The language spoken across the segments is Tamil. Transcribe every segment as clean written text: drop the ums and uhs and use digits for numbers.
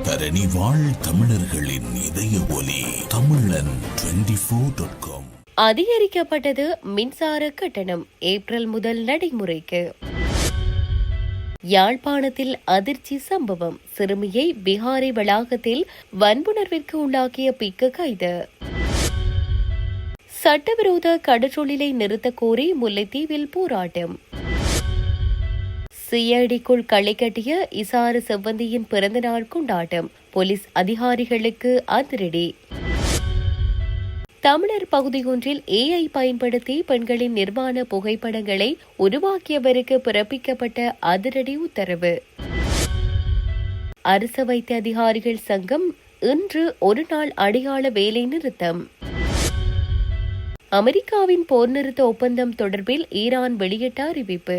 தரணி வாழ் தமிழர்களின் இதய ஒலி தமிழன் 24.com. அதிகரிக்கப்பட்டது மின்சார கட்டணம் ஏப்ரல் முதல் நடைமுறைக்கு. யாழ்ப்பாணத்தில் அதிர்ச்சி சம்பவம். சிறுமியை பிஹாரி வளாகத்தில் வன்புணர்விற்கு உள்ளாக்கிய பிக்கு கைது. சட்டவிரோத கடற்றொழிலை நிறுத்த கோரி முல்லைத்தீவில் போராட்டம். சிஐடிக்குள் களை கட்டிய இசாறு செவ்வந்தியின் பிறந்தநாள் கொண்டாட்டம். போலீஸ் அதிகாரிகளுக்கு அதிரடி. தமிழர் பகுதியொன்றில் ஏஐ பயன்படுத்தி பெண்களின் நிர்வாண புகைப்படங்களை உருவாக்கியவருக்கு பிறப்பிக்கப்பட்ட அதிரடி உத்தரவு. அரச வைத்திய அதிகாரிகள் சங்கம் இன்று ஒரு நாள் அடையாள வேலை நிறுத்தம். அமெரிக்காவின் போர் நிறுத்த ஒப்பந்தம் தொடர்பில் ஈரான் வெளியிட்ட அறிவிப்பு.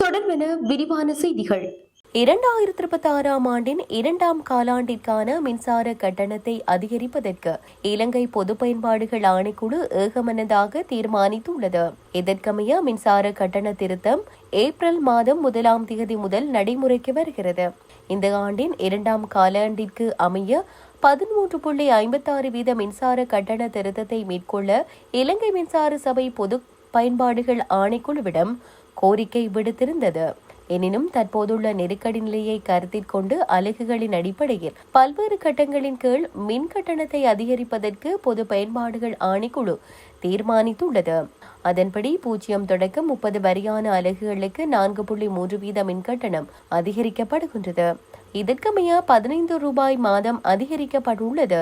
தொடர்பென விரிவான செய்திகள். 2026 ஆண்டின் 2ஆம் காலாண்டிற்கான மின்சார கட்டணத்தை அதிகரிப்பதற்கு இலங்கை பொது பயன்பாடுகள் ஆணைக்குழு ஏகமனதாக தீர்மானித்துள்ளது. இதற்கமைய மின்சார கட்டண திருத்தம் ஏப்ரல் மாதம் 1ஆம் தேதி முதல் நடைமுறைக்கு வருகிறது. இந்த ஆண்டின் 2ஆம் காலாண்டிற்கு அமைய 13.56% மின்சார கட்டண திருத்தத்தை மேற்கொள்ள இலங்கை மின்சார சபை பொது பயன்பாடுகள் ஆணைக்குழுவிடம் கோரிக்கை விடுத்திருந்தது. எனினும் தற்போதுள்ள நெருக்கடி நிலையை கருத்தில் கொண்டு அலகுகளின் அடிப்படையில் பல்வேறு கட்டங்களின் கீழ் மின் கட்டணத்தை அதிகரிப்பதற்கு பொது பயன்பாடுகள் ஆணைக்குழு தீர்மானித்துள்ளது. அதன்படி 0 தொடக்கம் 30 வரையான அலகுகளுக்கு 4.3% மின் கட்டணம் அதிகரிக்கப்படுகின்றது. இதற்கமைய 15 ரூபாய் மாதம் அதிகரிக்கப்பட்டுள்ளது.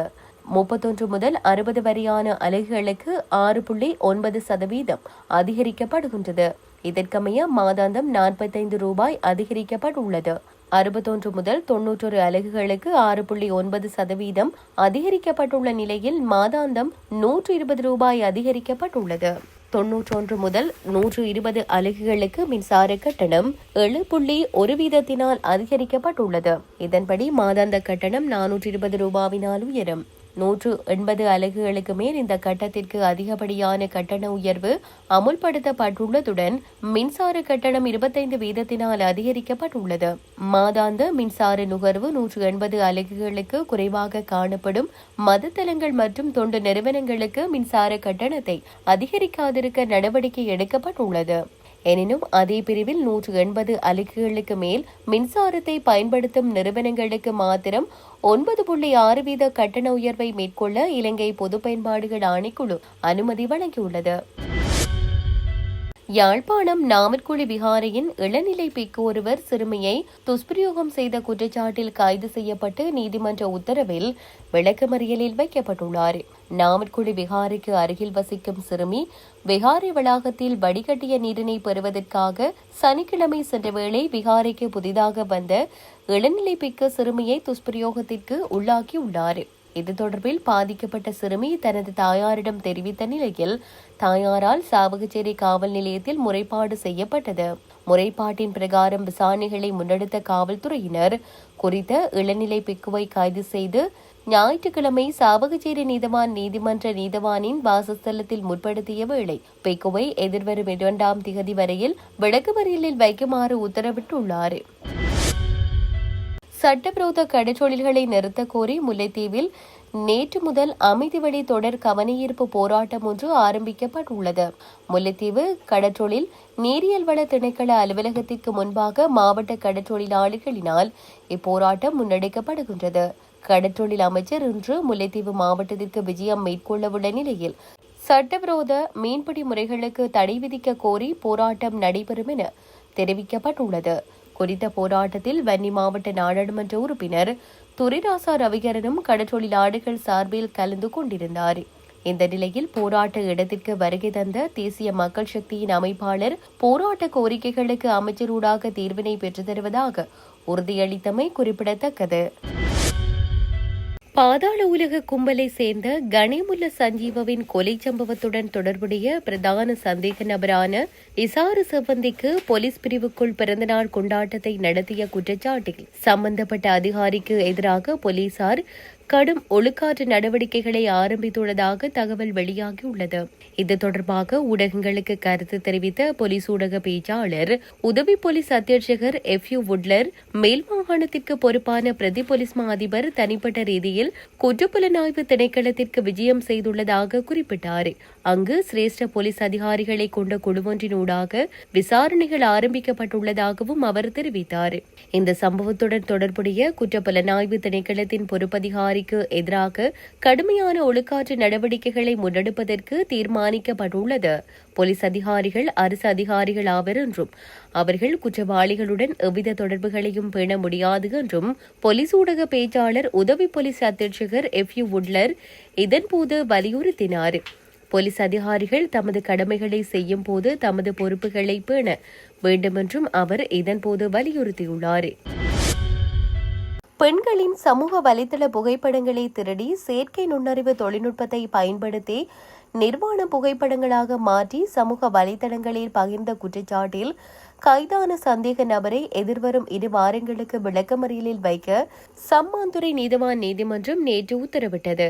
31 முதல் 60 வரையான அலகுகளுக்கு 6.9% அதிகரிக்கப்படுகின்றது. இதற்கமைய மாதாந்தம் 45 ரூபாய் அதிகரிக்கப்பட்டுள்ளது. 61 முதல் 91 அலகுகளுக்கு 6.9% அதிகரிக்கப்பட்டுள்ள நிலையில் மாதாந்தம் 120 ரூபாய் அதிகரிக்கப்பட்டுள்ளது. 91 முதல் 120 அலகுகளுக்கு மின்சார கட்டணம் 7.1% அதிகரிக்கப்பட்டுள்ளது. இதன்படி மாதாந்த கட்டணம் 420 ரூபாவினால் உயரும். 180 அலகுகளுக்கு மேல் இந்த கட்டத்திற்கு அதிகப்படியான கட்டண உயர்வு அமுல்படுத்தப்பட்டுள்ளதுடன் மின்சார கட்டணம் 25% அதிகரிக்கப்பட்டுள்ளது. மாதாந்த மின்சார நுகர்வு 180 அலகுகளுக்கு குறைவாக காணப்படும் மதத்தலங்கள் மற்றும் தொண்டு நிறுவனங்களுக்கு மின்சார கட்டணத்தை அதிகரிக்காதிருக்க நடவடிக்கை எடுக்கப்பட்டுள்ளது. எனினும் அதே பிரிவில் 180 அலகுகளுக்கு மேல் மின்சாரத்தை பயன்படுத்தும் நிறுவனங்களுக்கு மாத்திரம் 9.6% கட்டண உயர்வை மேற்கொள்ள இலங்கை பொது பயன்பாடுகள் ஆணைக்குழு அனுமதி வழங்கியுள்ளது. யாழ்ப்பாணம் நாமற்குழி விகாரையின் இளநிலை பிக்கு ஒருவர் சிறுமியை துஷ்பிரயோகம் செய்த குற்றச்சாட்டில் கைது செய்யப்பட்டு நீதிமன்ற உத்தரவில் விளக்கமறியலில் வைக்கப்பட்டுள்ளார். நாமற்குழி விகாரைக்கு அருகில் வசிக்கும் சிறுமி விகாரை வளாகத்தில் வடிகட்டிய நீரினை பெறுவதற்காக சனிக்கிழமை சென்ற வேளை விகாரைக்கு புதிதாக வந்த இளநிலை பிக்கு சிறுமியை துஷ்பிரயோகத்திற்கு உள்ளாக்கியுள்ளார். இது தொடர்பில் பாதிக்கப்பட்ட சிறுமி தனது தாயாரிடம் தெரிவித்த நிலையில் தாயாரால் சாவகச்சேரி காவல் நிலையத்தில் முறைப்பாடு செய்யப்பட்டது. முறைப்பாட்டின் பிரகாரம் விசாரணைகளை முன்னெடுத்த காவல்துறையினர் குறித்த இளநிலை பிக்குவை கைது செய்து ஞாயிற்றுக்கிழமை சாவகச்சேரி நீதிமன்ற நீதவானின் வாசஸ்தலத்தில் முற்படுத்திய வேளை பிக்குவை எதிர்வரும் 2ஆம் தேதி வரையில் விளக்கமறியலில் வைக்குமாறு உத்தரவிட்டுள்ளார். சட்டவிரோத கடற்றொழில்களை நிறுத்த கோரி முல்லைத்தீவில் நேற்று முதல் அமைதி வழி தொடர் கவனஈர்ப்பு போராட்டம் ஒன்று ஆரம்பிக்கப்பட்டுள்ளது. முல்லைத்தீவு கடற்றொழில் நீரியல் வள திணைக்கள அலுவலகத்திற்கு முன்பாக மாவட்ட கடற்றொழிலாளர்களினால் இப்போராட்டம் முன்னெடுக்கப்படுகின்றது. கடற்றொழில் அமைச்சர் இன்று முல்லைத்தீவு மாவட்டத்திற்கு விஜயம் மேற்கொள்ளவுள்ள நிலையில் சட்டவிரோத மீன்பிடி முறைகளுக்கு தடை விதிக்க கோரி போராட்டம் நடைபெறும் என தெரிவிக்கப்பட்டுள்ளது. குறித்த போராட்டத்தில் வன்னி மாவட்ட நாடாளுமன்ற உறுப்பினர் துரைராசா ரவிகரனும் கடற்றொழிலாளர்கள் சார்பில் கலந்து கொண்டிருந்தார். இந்த நிலையில் போராட்ட இடத்திற்கு வருகை தந்த தேசிய மக்கள் சக்தியின் அமைப்பாளர் போராட்ட கோரிக்கைகளுக்கு அமைச்சரூடாக தீர்வினை பெற்றுத் தருவதாக உறுதியளித்தமை குறிப்பிடத்தக்கது. பாதாள உலக கும்பலை சேர்ந்த கணேமுல்ல சஞ்சீவவின் கொலை சம்பவத்துடன் தொடர்புடைய பிரதான சந்தேக நபரான இசாறு செவ்வந்திக்கு போலீஸ் பிரிவுக்குள் பிறந்தநாள் கொண்டாட்டத்தை நடத்திய குற்றச்சாட்டில் சம்பந்தப்பட்ட அதிகாரிக்கு எதிராக போலீசார் கடும் ஒழுக்காற்று நடவடிக்கைகளை ஆரம்பித்துள்ளதாக தகவல் வெளியாகியுள்ளது. இது தொடர்பாக ஊடகங்களுக்கு கருத்து தெரிவித்த போலீஸ் ஊடக பேச்சாளர் உதவி போலீஸ் அத்தியட்சகர் FU வுட்லர், மேல் மாகாணத்திற்கு பொறுப்பான பிரதி போலீஸ் மா அதிபர் தனிப்பட்ட ரீதியில் குற்றப்புலனாய்வு திணைக்களத்திற்கு விஜயம் செய்துள்ளதாக குறிப்பிட்டார். அங்கு சிரேஷ்ட போலீஸ் அதிகாரிகளை கொண்ட குழுவொன்றினூடாக விசாரணைகள் ஆரம்பிக்கப்பட்டுள்ளதாகவும் அவர் தெரிவித்தார். இந்த சம்பவத்துடன் தொடர்புடைய குற்றப்புலனாய்வு திணைக்களத்தின் பொறுப்பதிகாரிக்கு எதிராக கடுமையான ஒழுக்காற்று நடவடிக்கைகளை முன்னெடுப்பதற்கு தீர்மானிக்கப்பட்டுள்ளது. போலீஸ் அதிகாரிகள் அரசு அதிகாரிகள் ஆவர் என்றும் அவர்கள் குற்றவாளிகளுடன் எவ்வித தொடர்புகளையும் பேண முடியாது என்றும் போலீஸ் ஊடக பேச்சாளர் உதவி போலீஸ் அத்தியட்சகர் FU வுட்லர் இதன்போது வலியுறுத்தினார். போலீஸ் அதிகாரிகள் தமது கடமைகளை செய்யும் போது தமது பொறுப்புகளை பேண வேண்டுமென்றும் அவர் இதன்போது வலியுறுத்தியுள்ளார். பெண்களின் சமூக வலைதள புகைப்படங்களை திருடி செயற்கை நுண்ணறிவு தொழில்நுட்பத்தை பயன்படுத்தி நிர்வாண புகைப்படங்களாக மாற்றி சமூக வலைதளங்களில் பகிர்ந்த குற்றச்சாட்டில் கைதான சந்தேக நபரை எதிர்வரும் 2 வாரங்களுக்கு விளக்கமறியலில் வைக்க சம்மாந்துறை நீதவான் நீதிமன்றம் நேற்று உத்தரவிட்டது.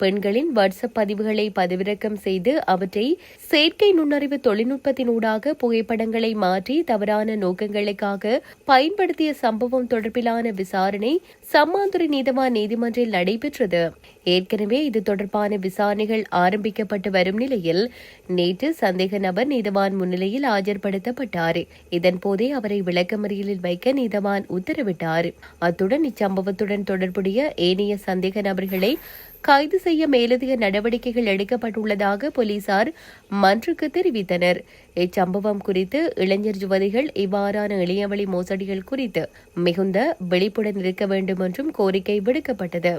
பெண்களின் வாட்ஸ்அப் பதிவுகளை பதிவிறக்கம் செய்து அவற்றை செயற்கை நுண்ணறிவு தொழில்நுட்பத்தினூடாக புகைப்படங்களை மாற்றி தவறான நோக்கங்களுக்காக பயன்படுத்திய சம்பவம் தொடர்பிலான விசாரணை சம்மாந்துறை நீதவான் நீதிமன்றில் நடைபெற்றது. ஏற்கனவே இது தொடர்பான விசாரணைகள் ஆரம்பிக்கப்பட்டு வரும் நிலையில் நேற்று சந்தேக நபர் நீதவான் முன்னிலையில் ஆஜர்படுத்தப்பட்டார். இதன்போதே அவரை விளக்கமறியலில் வைக்க நீதவான் உத்தரவிட்டார். அத்துடன் இச்சம்பவத்துடன் தொடர்புடைய ஏனைய சந்தேக நபர்களை கைது செய்ய மேலதிக நடவடிக்கைகள் எடுக்கப்பட்டுள்ளதாக போலீசார் மன்றுக்கு தெரிவித்தனர். இச்சம்பவம் குறித்து இளைஞர் யுவதிகள் இவ்வாறான இளையவழி மோசடிகள் குறித்து மிகுந்த விழிப்புடன் இருக்க வேண்டும் என்றும் கோரிக்கை விடுக்கப்பட்டது.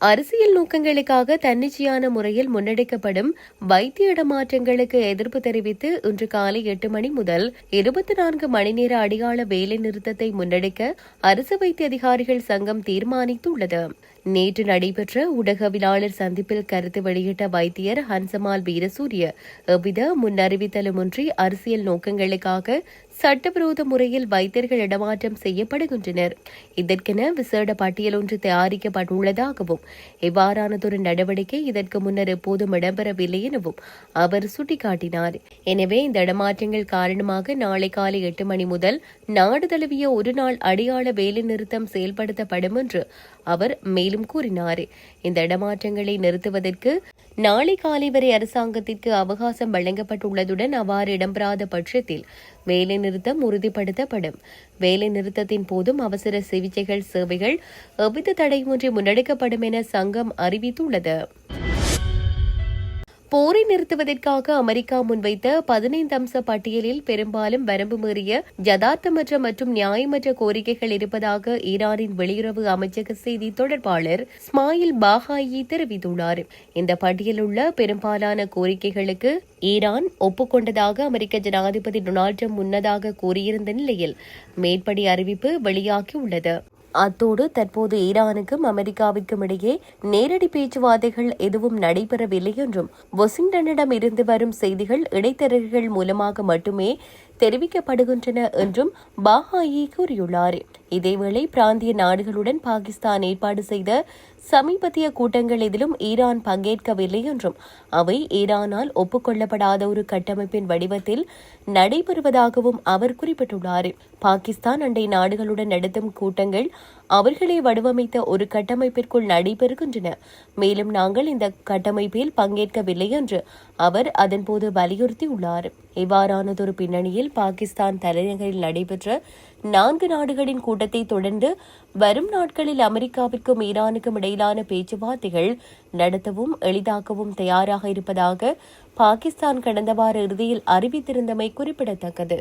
அரசியல் நோக்கங்களுக்காக தன்னிச்சையான முறையில் முன்னெடுக்கப்படும் வைத்திய இடமாற்றங்களுக்கு எதிர்ப்பு தெரிவித்து இன்று காலை 8 மணி முதல் 24 மணி நேர அடையாள வேலை நிறுத்தத்தை முன்னெடுக்க அரசு வைத்திய அதிகாரிகள் சங்கம் தீர்மானித்துள்ளது. நேற்று நடைபெற்ற ஊடகவியலாளர் சந்திப்பில் கருத்து வெளியிட்ட வைத்தியர் ஹன்சமால் வீரசூரிய, எவ்வித முன்னறிவித்தலுமின்றி அரசியல் நோக்கங்களுக்காக சட்டவிரோத முறையில் வைத்தியர்கள் இடமாற்றம் செய்யப்படுகின்றனர். இதற்கென விசேட பட்டியல் ஒன்று தயாரிக்கப்பட்டுள்ளதாகவும் இவ்வாறானதொரு நடவடிக்கை இதற்கு முன்னர் எப்போதும் இடம்பெறவில்லை எனவும் அவர் சுட்டிக்காட்டினார். எனவே இந்த இடமாற்றங்கள் காரணமாக நாளை காலை 8 மணி முதல் நாடு தழுவிய ஒரு நாள் அடையாள வேலை நிறுத்தம் செயல்படுத்தப்படும் என்று அவர் மேலும் கூறினார். இந்த இடமாற்றங்களை நிறுத்துவதற்கு நாளை காலை வரை அரசாங்கத்திற்கு அவகாசம் வழங்கப்பட்டுள்ளதுடன் அவ்வாறு இடம்பெறாத பட்சத்தில் வேலை நிறுத்தம் உறுதிப்படுத்தப்படும். வேலை நிறுத்தத்தின் போதும் அவசர சிகிச்சைகள் சேவைகள் எவ்வித தடையின்றி முன்னெடுக்கப்படும் என சங்கம் அறிவித்துள்ளது. போரை நிறுத்துவதற்காக அமெரிக்கா முன்வைத்த 15 அம்ச பட்டியலில் பெரும்பாலும் வரம்பு மீறிய யதார்த்தமற்ற மற்றும் நியாயமற்ற கோரிக்கைகள் இருப்பதாக ஈரானின் வெளியுறவு அமைச்சக செய்தி தொடர்பாளர் இஸ்மாயில் பாகாயி தெரிவித்துள்ளார். இந்த பட்டியலில் உள்ள பெரும்பாலான கோரிக்கைகளுக்கு ஈரான் ஒப்புக்கொண்டதாக அமெரிக்க ஜனாதிபதி டொனால்டு டிரம்ப் முன்னதாக கூறியிருந்த நிலையில் மேற்படி அறிவிப்பு வெளியாகியுள்ளது. அத்தோடு தற்போது ஈரானுக்கும் அமெரிக்காவிற்கும் இடையே நேரடி பேச்சுவார்த்தைகள் எதுவும் நடைபெறவில்லை என்றும் வாஷிங்டனிடம் இருந்து வரும் செய்திகள் இடைத்தரகர்கள் மூலமாக மட்டுமே தெரிவிக்கப்படுகின்றன என்றும் பாகாயி கூறியுள்ளார். இதேவேளை பிராந்திய நாடுகளுடன் பாகிஸ்தான் ஏற்பாடு செய்த சமீபத்திய கூட்டங்கள் எதிலும் ஈரான் பங்கேற்கவில்லை என்றும் அவை ஈரானால் ஒப்புக்கொள்ளப்படாத ஒரு கட்டமைப்பின் வடிவத்தில் நடைபெறுவதாகவும் அவர் குறிப்பிட்டுள்ளார். பாகிஸ்தான் அண்டை நாடுகளுடன் நடத்தும் கூட்டங்கள் அவர்களே வடிவமைத்த ஒரு கட்டமைப்பிற்குள் நடைபெறுகின்றன. மேலும் நாங்கள் இந்த கட்டமைப்பில் பங்கேற்கவில்லை என்று அவர் அதன்போது வலியுறுத்தியுள்ளார். இவ்வாறானதொரு பின்னணியில் பாகிஸ்தான் தலைநகரில் நடைபெற்ற 4 நாடுகளின் கூட்டத்தை தொடர்ந்து வரும் நாட்களில் அமெரிக்காவிற்கும் ஈரானுக்கும் இடையிலான பேச்சுவார்த்தைகள் நடத்தவும் எளிதாக்கவும் தயாராக இருப்பதாக பாகிஸ்தான் கடந்த வார இறுதியில் அறிவித்திருந்தமை குறிப்பிடத்தக்கது.